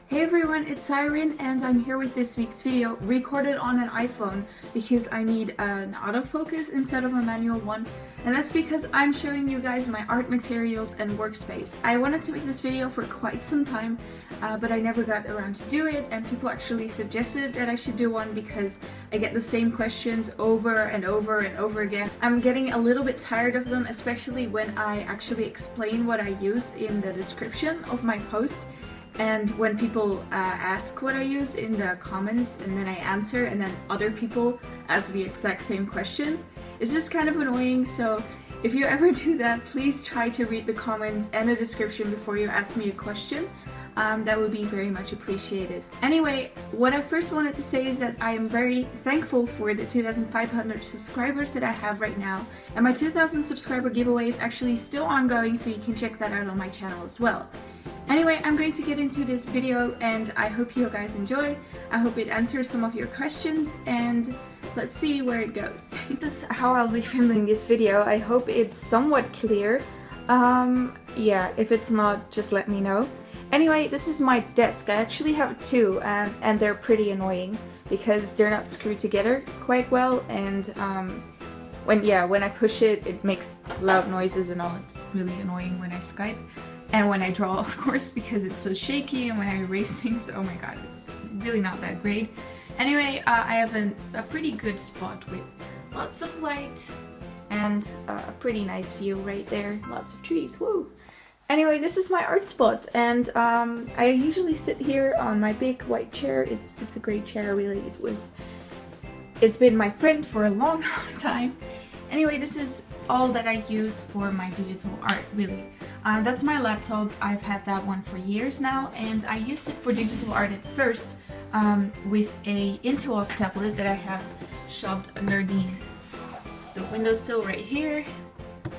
Hey everyone, it's Siren and I'm here with this week's video recorded on an iPhone because I need an autofocus instead of a manual one, and that's because I'm showing you guys my art materials and workspace. I wanted to make this video for quite some time, but I never got around to do it, and people actually suggested that I should do one because I get the same questions over and over and over again. I'm getting a little bit tired of them, especially when I actually explain what I use in the description of my post. And when people ask what I use in the comments and then I answer and then other people ask the exact same question, it's just kind of annoying. So if you ever do that, please try to read the comments and the description before you ask me a question. That would be very much appreciated. Anyway, what I first wanted to say is that I am very thankful for the 2,500 subscribers that I have right now, and my 2,000 subscriber giveaway is actually still ongoing, so you can check that out on my channel as well. Anyway, I'm going to get into this video and I hope you guys enjoy. I hope it answers some of your questions and let's see where it goes. This is how I'll be filming this video. I hope it's somewhat clear. Yeah, if it's not, just let me know. Anyway, this is my desk. I actually have two and they're pretty annoying because they're not screwed together quite well, and when I push it, it makes loud noises and all. It's really annoying when I Skype. And when I draw, of course, because it's so shaky, and when I erase things, oh my god, it's really not that great. Anyway, I have a pretty good spot with lots of light and a pretty nice view right there. Lots of trees, woo! Anyway, this is my art spot, and I usually sit here on my big white chair. It's a great chair, really. It's been my friend for a long, long time. Anyway, this is all that I use for my digital art, really. That's my laptop. I've had that one for years now, and I used it for digital art at first with a Intuos tablet that I have shoved underneath the windowsill right here.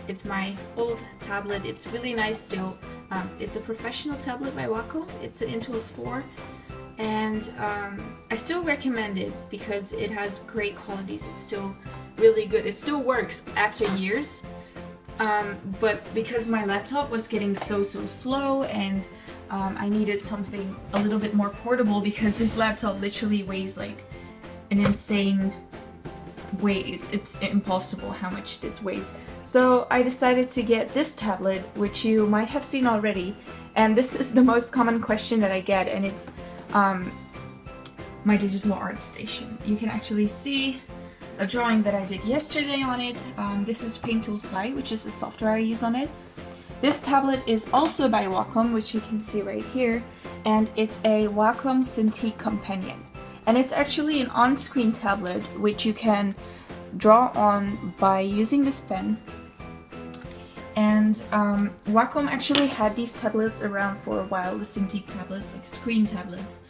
It's my old tablet. It's really nice still. It's a professional tablet by Wacom. It's an Intuos 4. And I still recommend it because it has great qualities. It's still really good. It still works after years, but because my laptop was getting so slow and I needed something a little bit more portable, because this laptop literally weighs like an insane weight. It's impossible how much this weighs. So I decided to get this tablet, which you might have seen already, and this is the most common question that I get, and it's my digital art station. You can actually see a drawing that I did yesterday on it. This is Paint Tool Slide, which is the software I use on it. This tablet is also by Wacom, which you can see right here, and it's a Wacom Cintiq Companion. And it's actually an on-screen tablet which you can draw on by using this pen. And Wacom actually had these tablets around for a while, the Cintiq tablets, like screen tablets.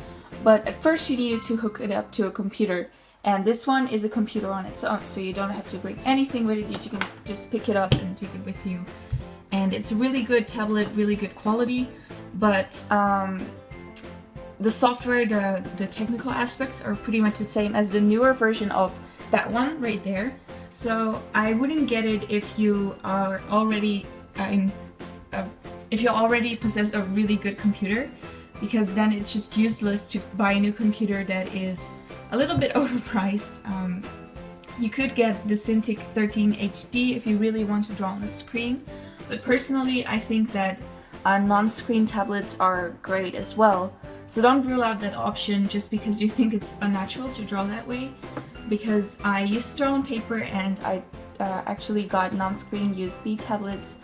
But at first you needed to hook it up to a computer. And this one is a computer on its own, so you don't have to bring anything with it. You can just pick it up and take it with you. And it's a really good tablet, really good quality, but the software, the technical aspects are pretty much the same as the newer version of that one right there. So I wouldn't get it if you are already if you already possess a really good computer, because then it's just useless to buy a new computer that is a little bit overpriced. You could get the Cintiq 13 HD if you really want to draw on the screen, but personally I think that non-screen tablets are great as well. So don't rule out that option just because you think it's unnatural to draw that way, because I used to draw on paper and I actually got non-screen USB tablets,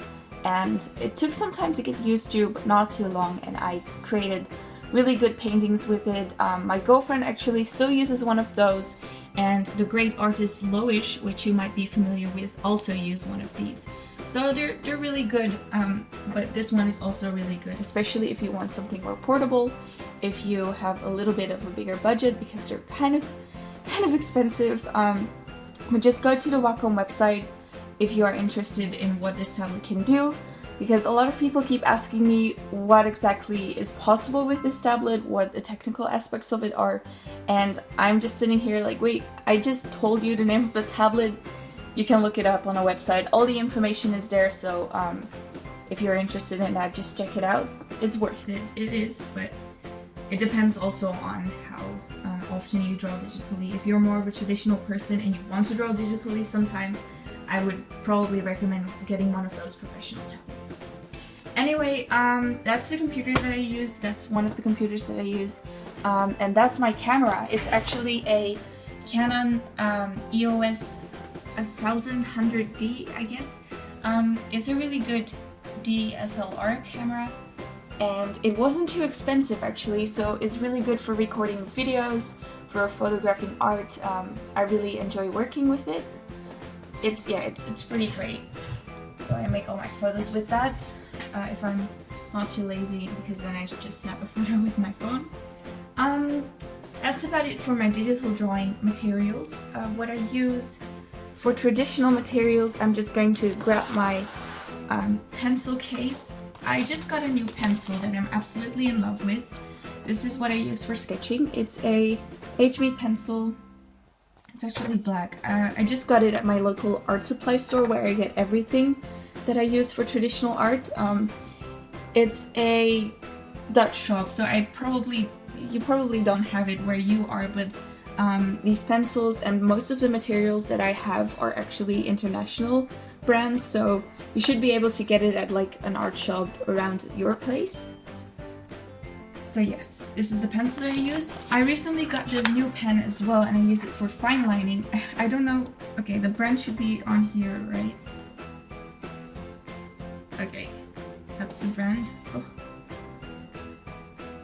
and it took some time to get used to, but not too long, and I created really good paintings with it. My girlfriend actually still uses one of those, and the great artist Loish, which you might be familiar with, also use one of these. So they're really good, but this one is also really good, especially if you want something more portable, if you have a little bit of a bigger budget, because they're kind of expensive. But just go to the Wacom website if you are interested in what this tablet can do, because a lot of people keep asking me what exactly is possible with this tablet, what the technical aspects of it are, and I'm just sitting here like, wait, I just told you the name of the tablet. You can look it up on a website. All the information is there, so if you're interested in that, just check it out. It's worth it. It is, but it depends also on how often you draw digitally. If you're more of a traditional person and you want to draw digitally sometime, I would probably recommend getting one of those professional tablets. Anyway, that's the computer that I use. That's one of the computers that I use. And that's my camera. It's actually a Canon EOS 1100D, I guess. It's a really good DSLR camera, and it wasn't too expensive actually, so it's really good for recording videos, for photographing art. I really enjoy working with it. It's pretty great. So I make all my photos with that, if I'm not too lazy, because then I should just snap a photo with my phone. That's about it for my digital drawing materials. What I use for traditional materials, I'm just going to grab my pencil case. I just got a new pencil that I'm absolutely in love with. This is what I use for sketching. It's a HB pencil. It's actually black. I just got it at my local art supply store where I get everything that I use for traditional art. It's a Dutch shop, so you probably don't have it where you are, but these pencils and most of the materials that I have are actually international brands, so you should be able to get it at like an art shop around your place. So yes, this is the pencil that I use. I recently got this new pen as well, and I use it for fine lining. I don't know, okay, the brand should be on here, right? Okay, that's the brand. Oh.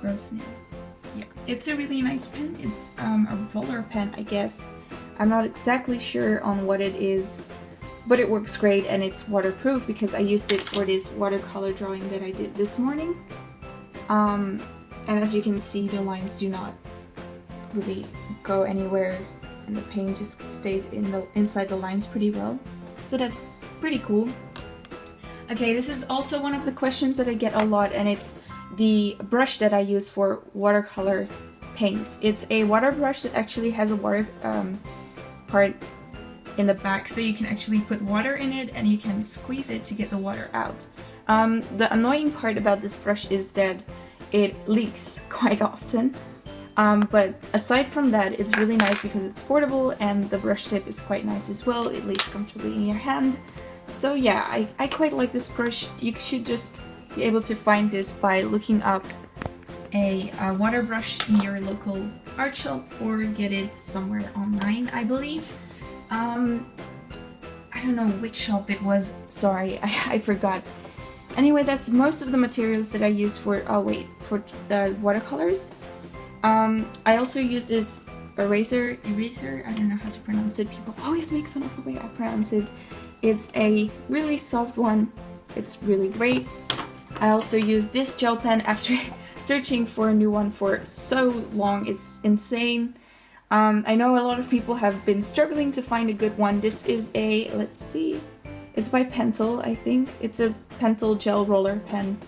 Gross nails. Yeah, it's a really nice pen. It's a roller pen, I guess. I'm not exactly sure on what it is, but it works great, and it's waterproof because I used it for this watercolor drawing that I did this morning. And as you can see, the lines do not really go anywhere, and the paint just stays inside the lines pretty well. So that's pretty cool. Okay, this is also one of the questions that I get a lot, and it's the brush that I use for watercolor paints. It's a water brush that actually has a water part in the back, so you can actually put water in it and you can squeeze it to get the water out. The annoying part about this brush is that it leaks quite often, but aside from that, it's really nice because it's portable, and the brush tip is quite nice as well. It lays comfortably in your hand. So yeah, I quite like this brush. You should just be able to find this by looking up a water brush in your local art shop, or get it somewhere online, I believe. I don't know which shop it was, sorry, I forgot. Anyway, that's most of the materials that I use for, for the watercolors. I also use this eraser, I don't know how to pronounce it. People always make fun of the way I pronounce it. It's a really soft one. It's really great. I also use this gel pen after searching for a new one for so long. It's insane. I know a lot of people have been struggling to find a good one. This is a, let's see, it's by Pentel, I think. It's a Pentel gel roller pen,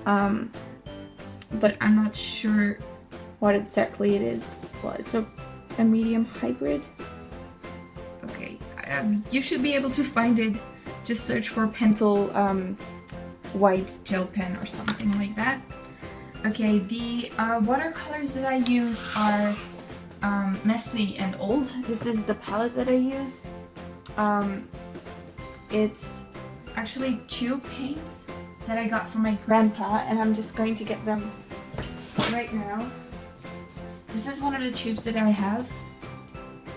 but I'm not sure what exactly it is. Well, it's a medium hybrid. Okay, you should be able to find it. Just search for Pentel white gel pen or something like that. Okay, the watercolors that I use are messy and old. This is the palette that I use. It's actually tube paints that I got from my grandpa, and I'm just going to get them right now. This is one of the tubes that I have.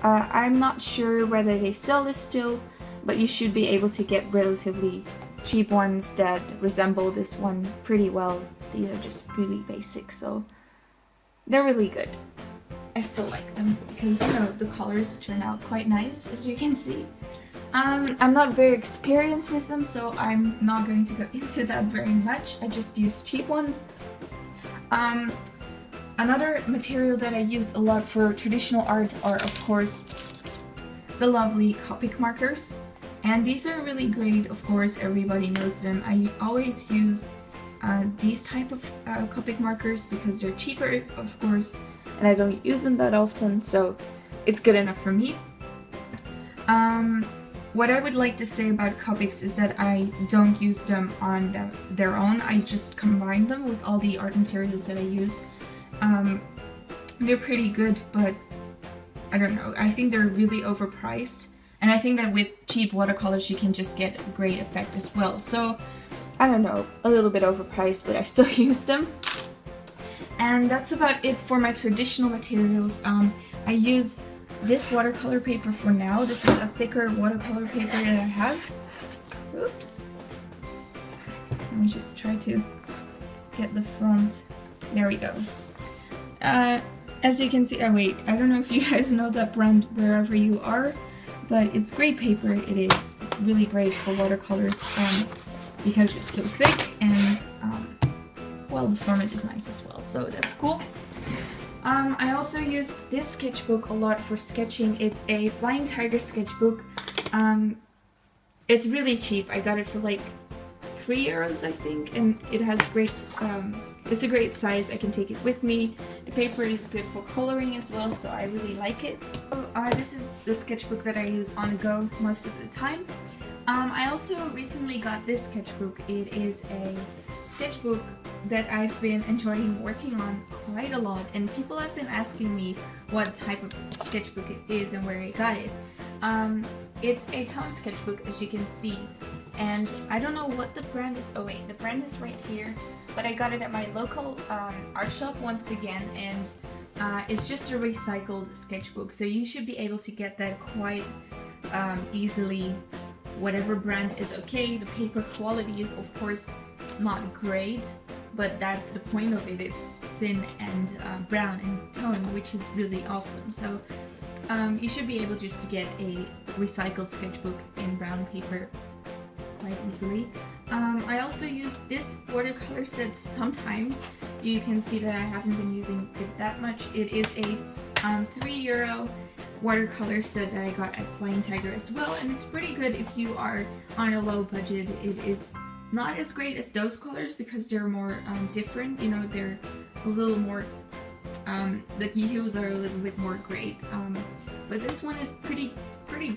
I'm not sure whether they sell this still, but you should be able to get relatively cheap ones that resemble this one pretty well. These are just really basic, so they're really good. I still like them because, you know, the colors turn out quite nice, as you can see. I'm not very experienced with them, so I'm not going to go into that very much. I just use cheap ones. Another material that I use a lot for traditional art are, of course, the lovely Copic markers. And these are really great, of course, everybody knows them. I always use these type of Copic markers because they're cheaper, of course, and I don't use them that often, so it's good enough for me. What I would like to say about Copics is that I don't use them on their own. I just combine them with all the art materials that I use. They're pretty good, but I don't know, I think they're really overpriced. And I think that with cheap watercolors you can just get a great effect as well. So, I don't know, a little bit overpriced, but I still use them. And that's about it for my traditional materials. I use this watercolor paper for now. This is a thicker watercolor paper that I have. Oops. Let me just try to get the front. There we go. As you can see, oh wait, I don't know if you guys know that brand wherever you are, but it's great paper. It is really great for watercolors because it's so thick and well, the format is nice as well, so that's cool. I also use this sketchbook a lot for sketching. It's a Flying Tiger sketchbook. It's really cheap. I got it for like €3, I think, and it has great, it's a great size. I can take it with me. The paper is good for coloring as well, so I really like it. This is the sketchbook that I use on the go most of the time. I also recently got this sketchbook. It is a sketchbook that I've been enjoying working on quite a lot, and people have been asking me what type of sketchbook it is and where I got it. It's a tone sketchbook, as you can see, and I don't know what the brand is. Oh wait, the brand is right here, but I got it at my local art shop once again, and it's just a recycled sketchbook, so you should be able to get that quite easily. Whatever brand is okay. The paper quality is of course not great, but that's the point of it. It's thin and brown in tone, which is really awesome. So you should be able just to get a recycled sketchbook in brown paper quite easily. I also use this watercolor set sometimes. You can see that I haven't been using it that much. It is a €3 watercolor set that I got at Flying Tiger as well, and it's pretty good if you are on a low budget. It is not as great as those colors because they're more different, you know, they're a little more, the hues are a little bit more great, but this one is pretty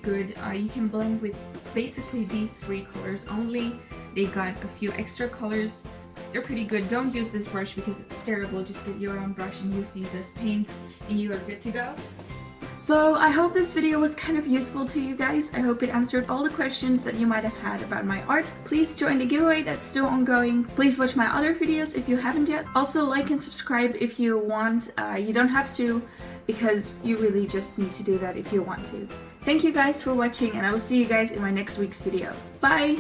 good. You can blend with basically these 3 colors only. They got a few extra colors. They're pretty good. Don't use this brush because it's terrible. Just get your own brush and use these as paints and you are good to go. So I hope this video was kind of useful to you guys. I hope it answered all the questions that you might have had about my art. Please join the giveaway that's still ongoing. Please watch my other videos if you haven't yet. Also like and subscribe if you want. You don't have to, because you really just need to do that if you want to. Thank you guys for watching, and I will see you guys in my next week's video. Bye!